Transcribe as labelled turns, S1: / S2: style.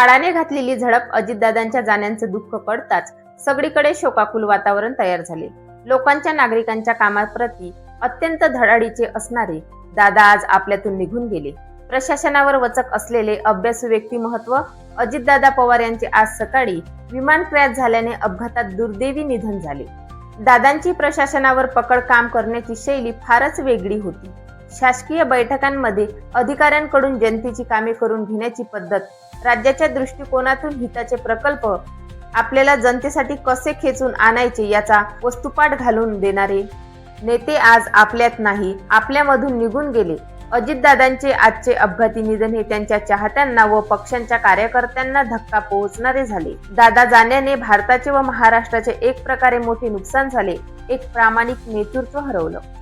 S1: काळाने घातलेली झडप अजितदादांच्या जाण्याचं दुःख कळताच सगळीकडे शोकाकुल वातावरण तयार झाले. लोकांच्या नागरिकांच्या कामाप्रती अत्यंत धडाडीचे असणारे दादा आज आपल्यातून निघून गेले. प्रशासनावर वचक असलेले अभ्यासू व्यक्तिमत्व अजितदादा पवार यांचे आज सकाळी विमान क्रॅश झाल्याने अपघातात दुर्दैवी निधन झाले. दादांची प्रशासनावर पकड काम करण्याची शैली फारच वेगळी होती. शासकीय बैठकांमध्ये अधिकाऱ्यांकडून जनतेची कामे करून घेण्याची पद्धत, राज्याच्या दृष्टिकोनातून हिताचे प्रकल्प आपल्याला जनतेसाठी कसे खेचून आणायचे याचा वस्तुपाठ घालून देणारे नेते आज आपल्यात नाही, आपल्यामधून निघून गेले. अजितदादांचे आजचे अपघाती निधन हे त्यांच्या चाहत्यांना व पक्षांच्या कार्यकर्त्यांना धक्का पोहोचणारे झाले. दादा जाण्याने भारताचे व महाराष्ट्राचे एक प्रकारे मोठे नुकसान झाले. एक प्रामाणिक नेतृत्व हरवलं.